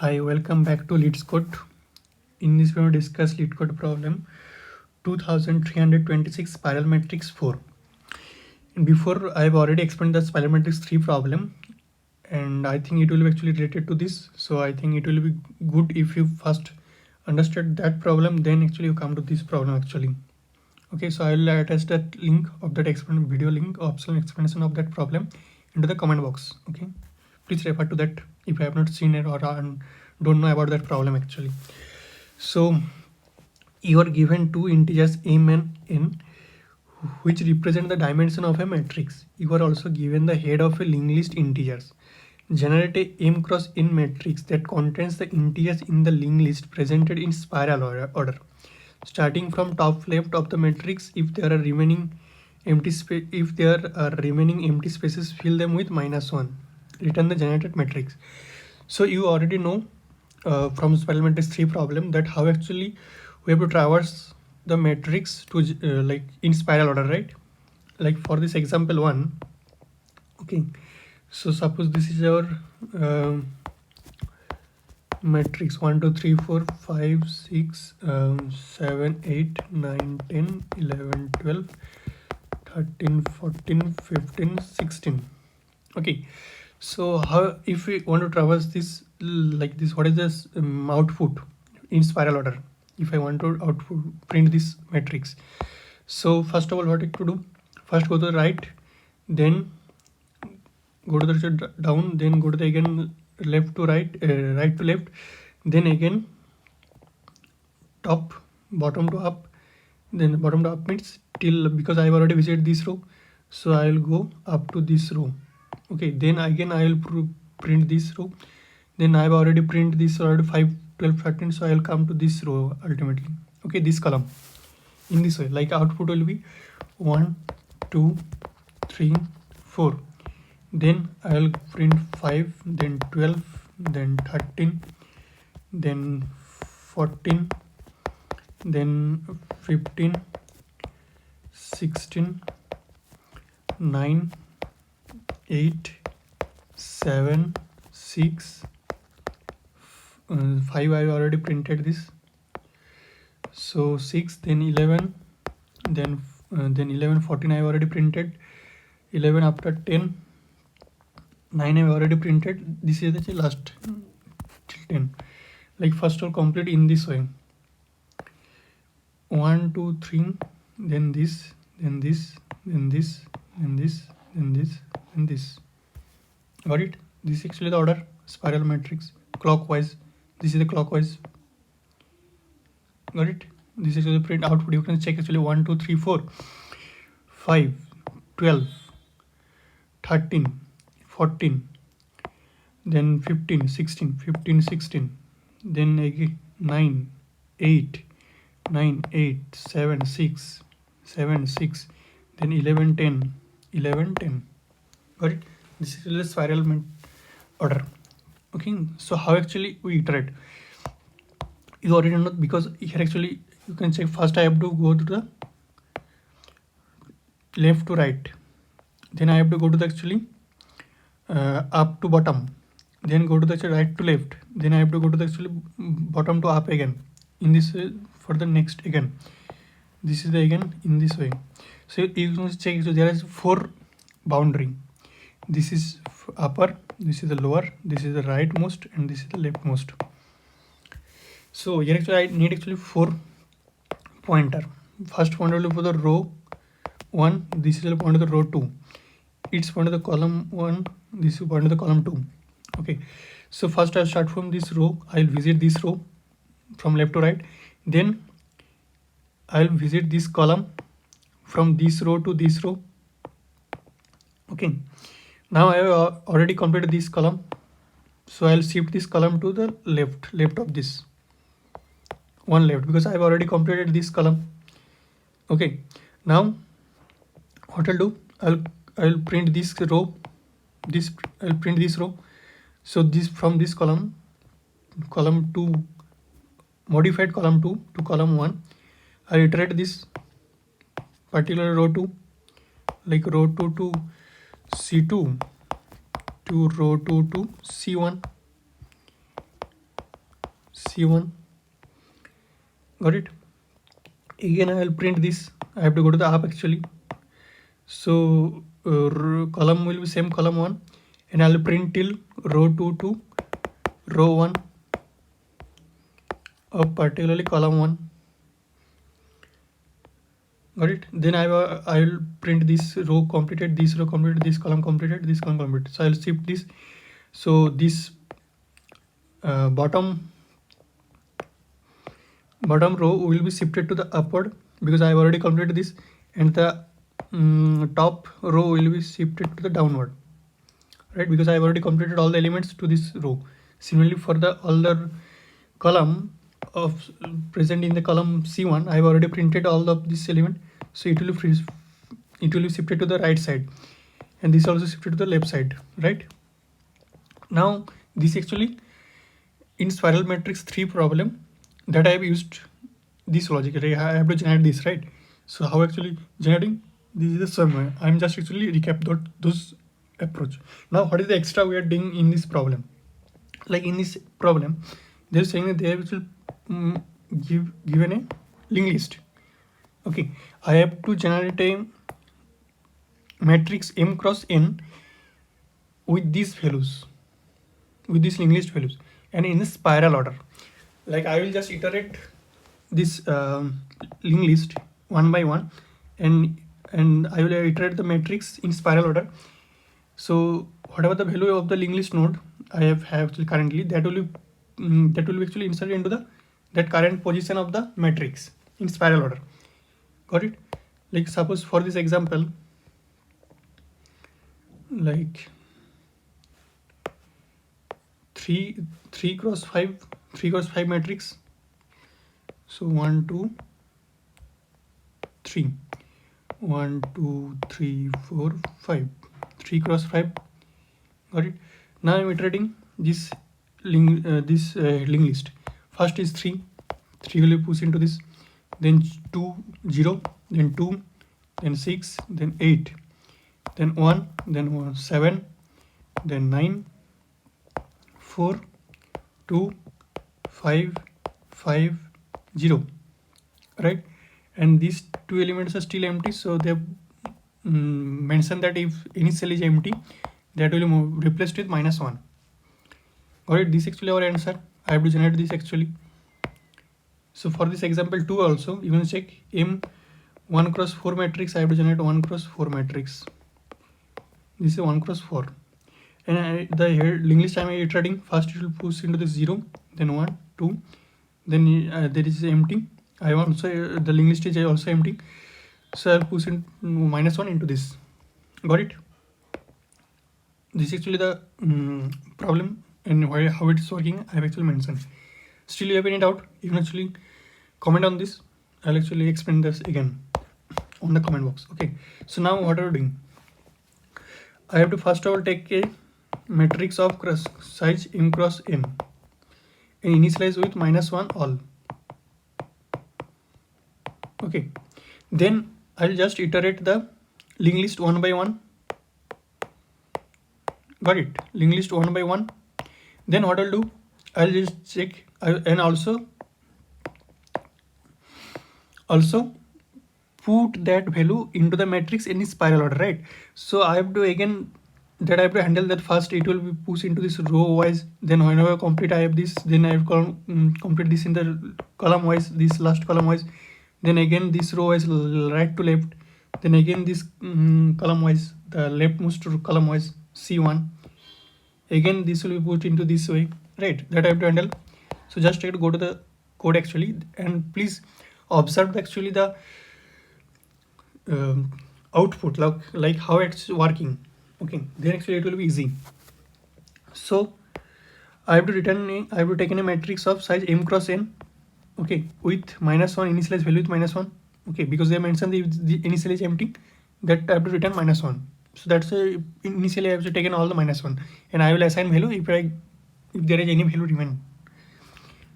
Hi, welcome back to LeetCode. In this video, we will discuss LeetCode problem 2326 spiral matrix 4. And before, I have already explained the spiral matrix 3 problem, and I think it will be actually related to this. So I think it will be good if you first understood that problem, then actually you come to this problem actually. Okay, so I will attach that link of that video link, optional explanation of that problem into the comment box. Okay, please refer to that if you have not seen it or don't know about that problem actually. So you are given two integers m and n which represent the dimension of a matrix. You are also given the head of a linked list integers. Generate a m cross n matrix that contains the integers in the linked list presented in spiral order. Starting from top left of the matrix, if there are remaining empty spaces, fill them with -1. Return the generated matrix. So you already know from spiral matrix 3 problem that how actually we have to traverse the matrix to like in spiral order, right? Like for this example 1, okay, so suppose this is our matrix 1 2 3 4 5 6 7 8 9 10 11 12 13 14 15 16. Okay, so how if we want to traverse this like this, what is this output in spiral order? If I want to print this matrix, so first of all, what I to do? First go to the right, then go to the down, then go to the again left to right, right to left, then again top, bottom to up, then bottom to up means till, because I have already visited this row, so I will go up to this row. Okay, then again I will print this row, then I have already print this already 5 12 13, so I will come to this row ultimately. Okay, this column in this way, like output will be 1 2 3 4, then I will print 5, then 12, then 13, then 14, then 15, 16, 9, 8, 7, 6, 5 I have already printed this, so 6, then 11, then 11 14 I have already printed, 11 after 10, 9 I have already printed. This is the last till 10. Like first all complete in this way, 1 2 3, then this, then this, then this, then this, then this, then this. Got it? This is actually the order spiral matrix clockwise. This is the clockwise. Got it? This is the print output. You can check actually 1 2 3 4 5 12 13 14, then 15 16 15 16, then again 9 8 9 8 7 6 7 6, then 11 10 11 10. Got it? This is the spiral order. Okay, so how actually we iterate? You already know, because here actually you can check. First I have to go to the left to right, then I have to go to the actually up to bottom, then go to the right to left, then I have to go to the actually bottom to up again in this way for the next again. This is the again in this way. So you can check, so there is 4 boundary. This is upper, this is the lower, this is the rightmost, and this is the leftmost. So here actually I need actually 4 pointer. First pointer will be for the row 1, this is the pointer to the row 2, it's point to the column 1, this is point to the column 2. Okay, so first I'll start from this row, I'll visit this row from left to right, then I'll visit this column from this row to this row. Okay, now I have already completed this column, so I'll shift this column to the left of this one left, because I have already completed this column. Okay, now what I'll do, I'll print this row, I'll print this row. So this from this column 2, modified column 2 to column 1, I'll iterate this particular row 2, like row 2 to C2 to row 2 to C1, C1. Got it? Again, I will print this. I have to go to the up actually. So column will be same column 1, and I will print till row 2 to row 1 of particularly column 1. Got it? Then I will print this row completed, this row completed, this column completed, this column completed. So I will shift this. So this bottom row will be shifted to the upward because I have already completed this, and the top row will be shifted to the downward, right? Because I have already completed all the elements to this row. Similarly, for the other column of present in the column C1, I have already printed all of this element, so it will be shifted to the right side, and this also shifted to the left side, right? Now this actually in spiral matrix 3 problem that I have used this logic. I have to generate this, right? So how actually generating this is the same way. I'm just actually recap those approach. Now what is the extra we are doing in this problem? Like in this problem, they're saying that they will given a linked list. Okay, I have to generate a matrix M cross N with these values, with these linked list values, and in a spiral order. Like I will just iterate this linked list one by one, and I will iterate the matrix in spiral order. So whatever the value of the linked list node I have actually currently, that will be actually inserted into that current position of the matrix in spiral order. Got it? Like suppose for this example, like 3 cross 5 matrix. So 1 2 3 1 2 3 4 5 3 cross 5. Got it? Now I'm iterating this linked list. First is 3 will be pushed into this, then 2 0, then 2, then 6, then 8, then 1, then 7, then 9, 4 2 5 5 0, right? And these two elements are still empty, so they have mentioned that if any cell is empty, that will be replaced with -1. Got it? This actually our answer. I have to generate this actually. So for this example 2 also, you can check M 1 cross 4 matrix. I have to generate 1 cross 4 matrix. This is 1 cross 4, and the linked list I am iterating. First it will push into the 0, then 1 2, then there is empty. I also the linked list is also empty, so I'll push in -1 into this. Got it? This is actually the problem, and how it is working I have actually mentioned. Still you have any doubt, you can actually comment on this. I'll actually explain this again on the comment box. Okay, so now what are we doing? I have to first of all take a matrix of size M cross N and initialize with -1 all. Okay, then I'll just iterate the linked list one by one. Got it? Linked list one by one. Then what I'll do, I'll just check and also put that value into the matrix in spiral order, right? So I have to again handle that. First it will be pushed into this row wise, then whenever I complete I have this, then I have complete this in the column wise, this last column wise, then again this row wise right to left, then again this column wise, the leftmost column wise C1, again this will be put into this way, right? That I have to handle. So just try to go to the code actually, and please observe actually the output, like how it's working. Okay, then actually it will be easy. So I have to take in a matrix of size M cross N, okay, with -1 initialize value with -1. Okay, because they mentioned if the initial is empty, that I have to return -1. So that's initially I have to taken all the -1, and I will assign value if there is any value remain.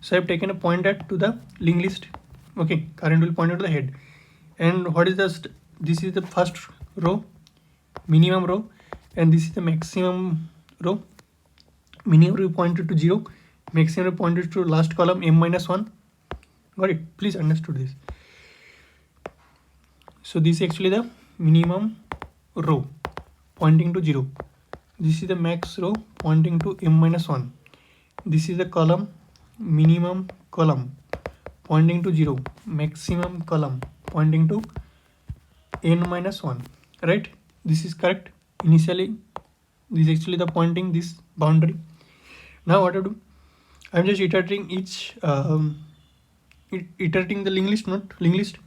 So I have taken a pointer to the linked list. Okay, current will point to the head, and what is this is the first row, minimum row, and this is the maximum row. Minimum row pointed to 0, maximum row pointed to last column m minus 1. Got it? Please understood this. So this is actually the minimum row pointing to 0. This is the max row pointing to m minus 1. This is the column, minimum column pointing to 0, maximum column pointing to n minus 1, right? This is correct. Initially this is actually the pointing this boundary. Now what to do? I'm just iterating each iterating the linked list, not linked list.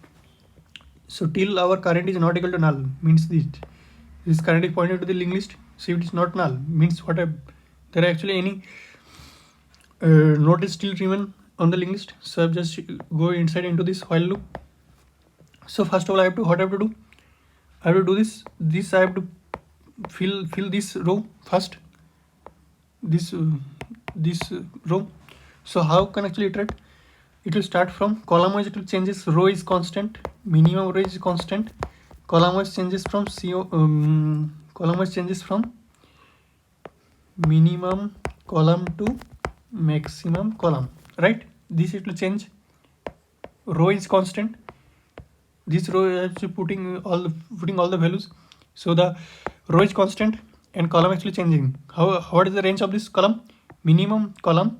So till our current is not equal to null means this current is pointing to the linked list. So if it is not null means what there are actually any node is still remain on the linked list. So I've just go inside into this while loop. So first of all, what I have to do? I have to do this. I have to fill this row first. This row. So how can actually iterate? It will start from column wise. It will changes. Row is constant. Minimum row is constant. Column wise changes from column wise changes from minimum column to maximum column, right? This it will change. Row is constant. This row is actually putting all the values. So the row is constant and column actually changing. What is the range of this column? Minimum column,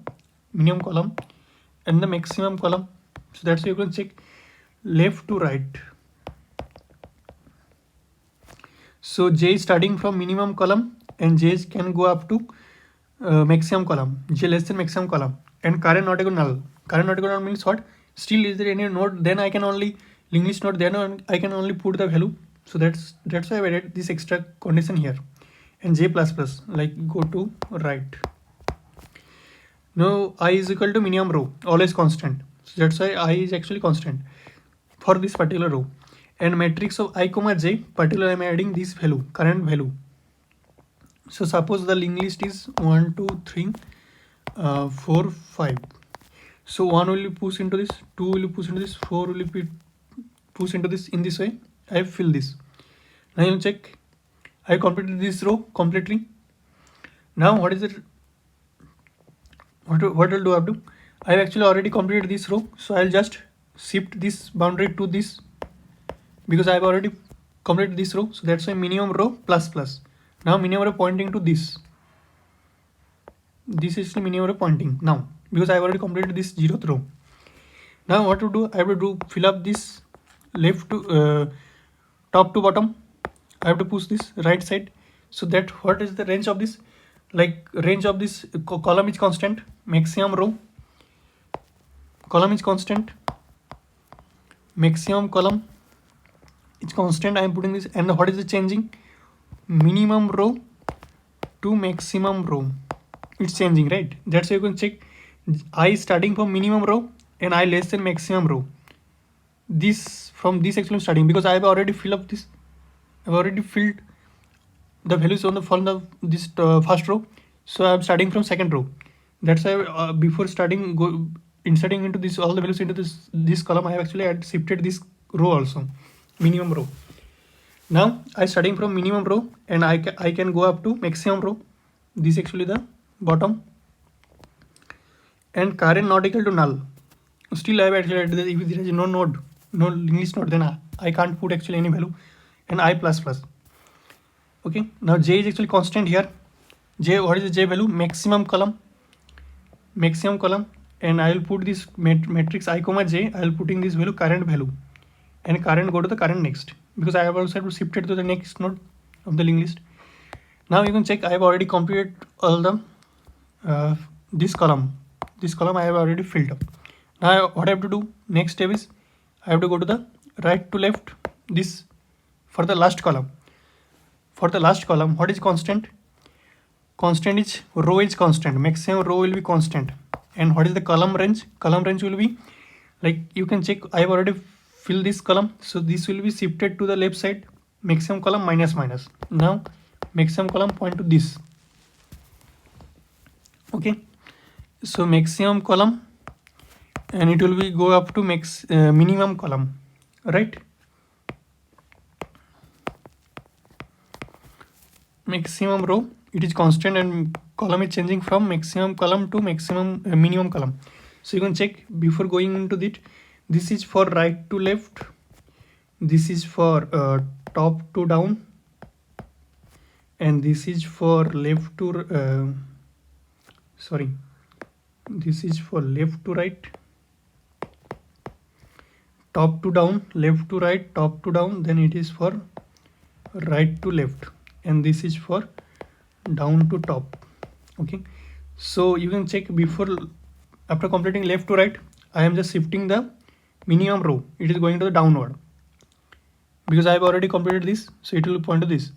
and the maximum column. So that's why you can check left to right. So j is starting from minimum column and j can go up to maximum column, j less than maximum column, and current not equal to null. Current not equal to null means what? Still is there any node? Then I can only linked list node. Then I can only put the value. So that's why I added this extra condition here. And j plus plus, like go to right. Now I is equal to minimum row, always constant. So that's why I is actually constant for this particular row. And matrix of I comma j, particular I am adding this value, current value. So suppose the linked list is 1, 2, 3, 4, 5. So 1 will be pushed into this, 2 will be pushed into this, 4 will be pushed into this. In this way, I have filled this. Now you will check. I have completed this row completely. Now what is it? What will do I have to? I have actually already completed this row. So I'll just shift this boundary to this because I have already completed this row. So that's why minimum row plus plus. Now minimum row pointing to this. This is the minimum row pointing now because I have already completed this 0th row. Now what to do? I have to do fill up this left to top to bottom. I have to push this right side. So that what is the range of this? Like range of this column is constant. Maximum row column is constant. Maximum column is constant. I am putting this. And what is the changing? Minimum row to maximum row. It's changing, right? That's why you can check. I starting from minimum row and I less than maximum row. This from this actually starting because I have already filled up this. I've already filled the values on the this first row. So I'm starting from second row. That's why before inserting into this all the values into this column, I have actually shifted this row also, minimum row. Now I starting from minimum row and I can go up to maximum row. This actually the bottom. And current not equal to null. Still I have actually added that if there is no node, no linked list node, then I can't put actually any value. And I plus plus. Okay. Now j is actually constant here. J, what is the j value? Maximum column. Maximum column. And I will put this matrix I comma j. I will putting this value current value. And current go to the current next. Because I have also shifted to the next node of the linked list. Now you can check. I have already completed all the this column. This column I have already filled up. Now what I have to do? Next step is I have to go to the right to left. This for the last column. For the last column, what is constant? Constant is row is constant. Maximum row will be constant. And what is the column range? Column range will be like you can check. I have already filled this column. So this will be shifted to the left side. Maximum column minus minus. Now maximum column point to this. Okay. So maximum column and it will be go up to minimum column, right? Maximum row it is constant and column is changing from maximum column to maximum minimum column. So you can check before going into it. This is for right to left, this is for top to down, and this is for left to this is for left to right, top to down, left to right, top to down, then it is for right to left, and this is for down to top. Okay, so you can check before, after completing left to right, I am just shifting the minimum row, it is going to the downward because I have already completed this, so it will point to this.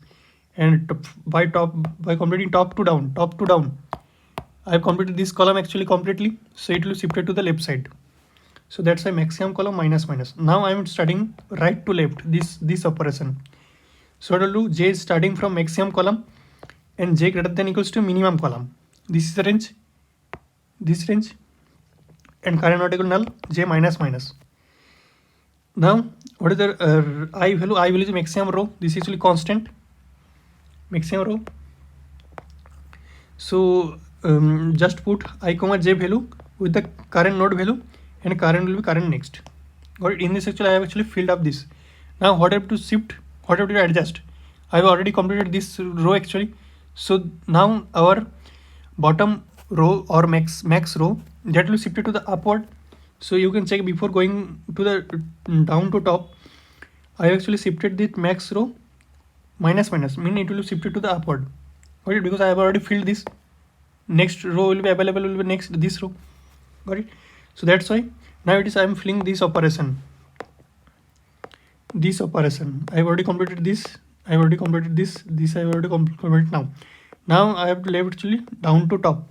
And by completing top to down, I have completed this column actually completely, so it will shifted to the left side. So that's a maximum column minus minus. Now I am starting right to left, this operation. So what I will do, j is starting from maximum column and j greater than equals to minimum column. This is the range, this range, and current not equal null, j minus minus. Now what is the I value? I value is maximum row. This is actually constant, maximum row. So just put I comma j value with the current node value, and current will be current next. Got it? In this actually I have actually filled up this. Now what I have to shift, what I have to adjust, I have already completed this row actually. So now our bottom row or max row, that will shift it to the upward. So you can check before going to the down to top, I have actually shifted the max row minus minus, mean it will shift it to the upward. Got it? Because I have already filled this. Next row will be available, will be next this row. Got it? So that's why now it is I am filling this operation. This operation I have already completed this. I have already completed this. This I have already completed now. Now I have to leave actually down to top.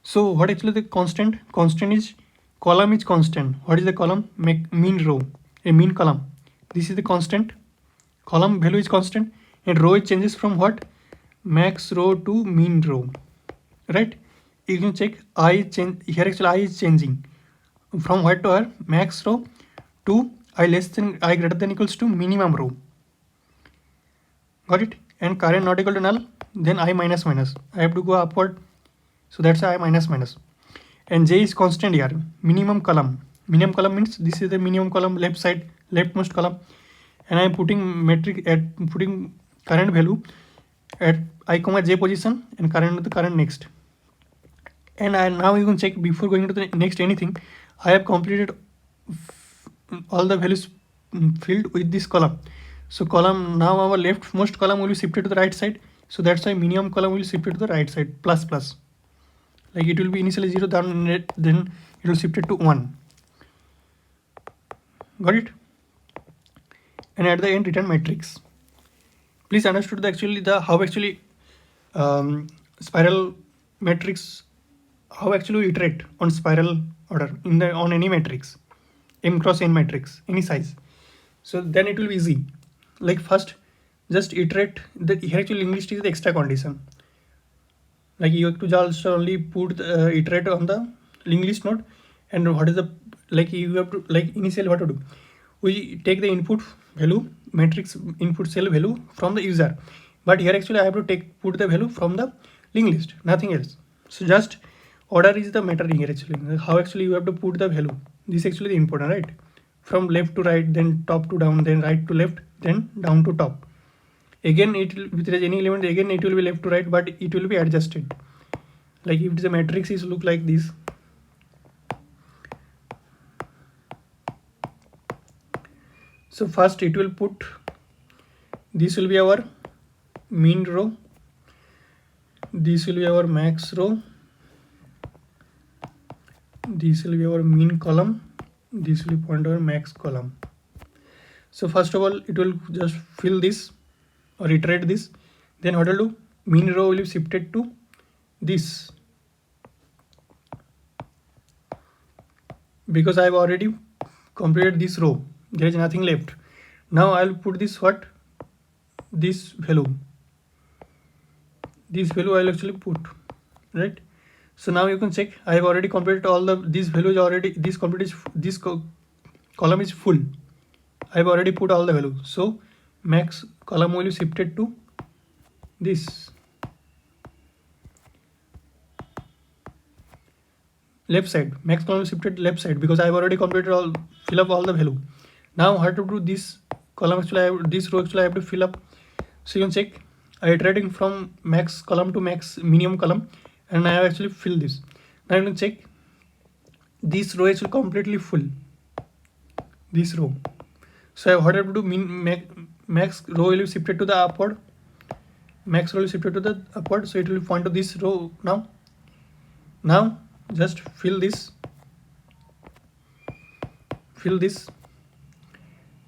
So what actually the constant? Constant is column is constant. What is the column? Mean row, a mean column. This is the constant. Column value is constant, and row it changes from what? Max row to mean row. Right? You can check I change here. Actually, I is changing from what to where? Max row to I greater than equals to minimum row. Got it? And current not equal to null, then I minus minus. I have to go upward, so that's I minus minus. And j is constant here. Minimum column. Minimum column means this is the minimum column, left side, leftmost column, and I am putting metric at putting current value at I comma j position, and current the current next. And now you can check before going to the next anything. I have completed all the values filled with this column. So column, now our leftmost column will be shifted to the right side. So that's why minimum column will be shifted to the right side, plus plus. Like it will be initially 0, then it will shift it to 1. Got it? And at the end return matrix. Please understood how actually spiral matrix, how actually we iterate on spiral order on any matrix, m cross n matrix, any size. So then it will be easy. Like first, just iterate. Here actually English is the extra condition. Like you have to just only put iterate on the linked list node, and what is the you have to initially what to do? We take the input value matrix input cell value from the user, but here actually I have to put the value from the linked list, nothing else. So just order is the matter here actually. How actually you have to put the value. This is actually the important, right? From left to right, then top to down, then right to left, then down to top. Again, if there is any element, again it will be left to right, but it will be adjusted. Like if the matrix is look like this. So first it will put, this will be our mean row, this will be our max row, this will be our mean column, this will be point our max column. So first of all, it will just fill this or iterate this. Then what will do? Mean row will be shifted to this, because I have already completed this row. There is nothing left. Now I will put this what? This value. This value I will actually put, right? So now you can check. I have already completed all these values already. This column is full. I have already put all the values. So max column will be shifted to this. left side, max column will be shifted left side because I've already completed all, fill up all the value. Now how to do this column, actually this row actually I have to fill up. So you can check, I iterating from max column to max minimum column, and I have actually filled this. Now you can check, this row is completely full, this row. So what I have to do, max row will be shifted to the upward, max row will be shifted to the upward, so it will point to this row. Now just fill this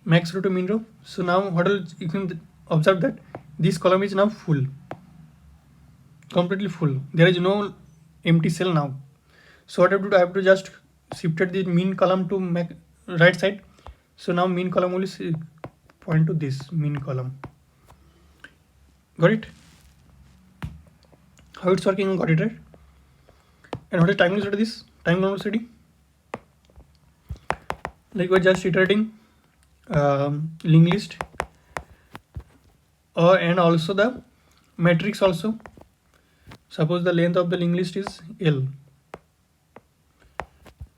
max row to min row. So now what will, you can observe that this column is now full, completely full, there is no empty cell now. So what I have to do, I have to just shifted the min column to right side. So now min column will point to this min column. Got it? How it's working, got it, right? And what is time velocity? This time velocity, like we're just iterating linked list, and also the matrix also. Suppose the length of the linked list is L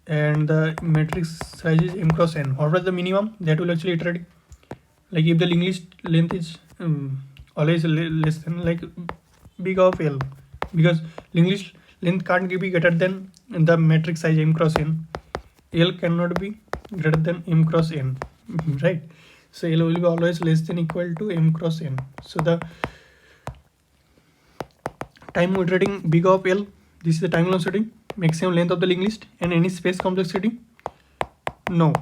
and the matrix size is m cross n. What was the minimum? That will actually iterate. Like if the linked list length is always less than like big of L, because linked list length can't be greater than the matrix size m cross n. L cannot be greater than m cross n, right? So L will be always less than equal to m cross n. So the time iterating big of L, this is the time velocity, maximum length of the linked list, and any space complexity. No,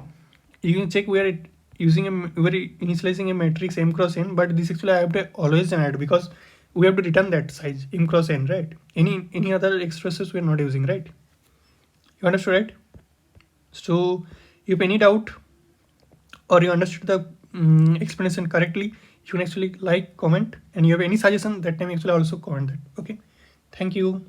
you can check we are initializing a matrix m cross n, but this actually I have to always generate because we have to return that size m cross n, right? Any other expressions we are not using, right? You understood, right? So if any doubt or you understood the explanation correctly, you can actually like, comment, and you have any suggestion, that time actually also comment that. Okay, thank you.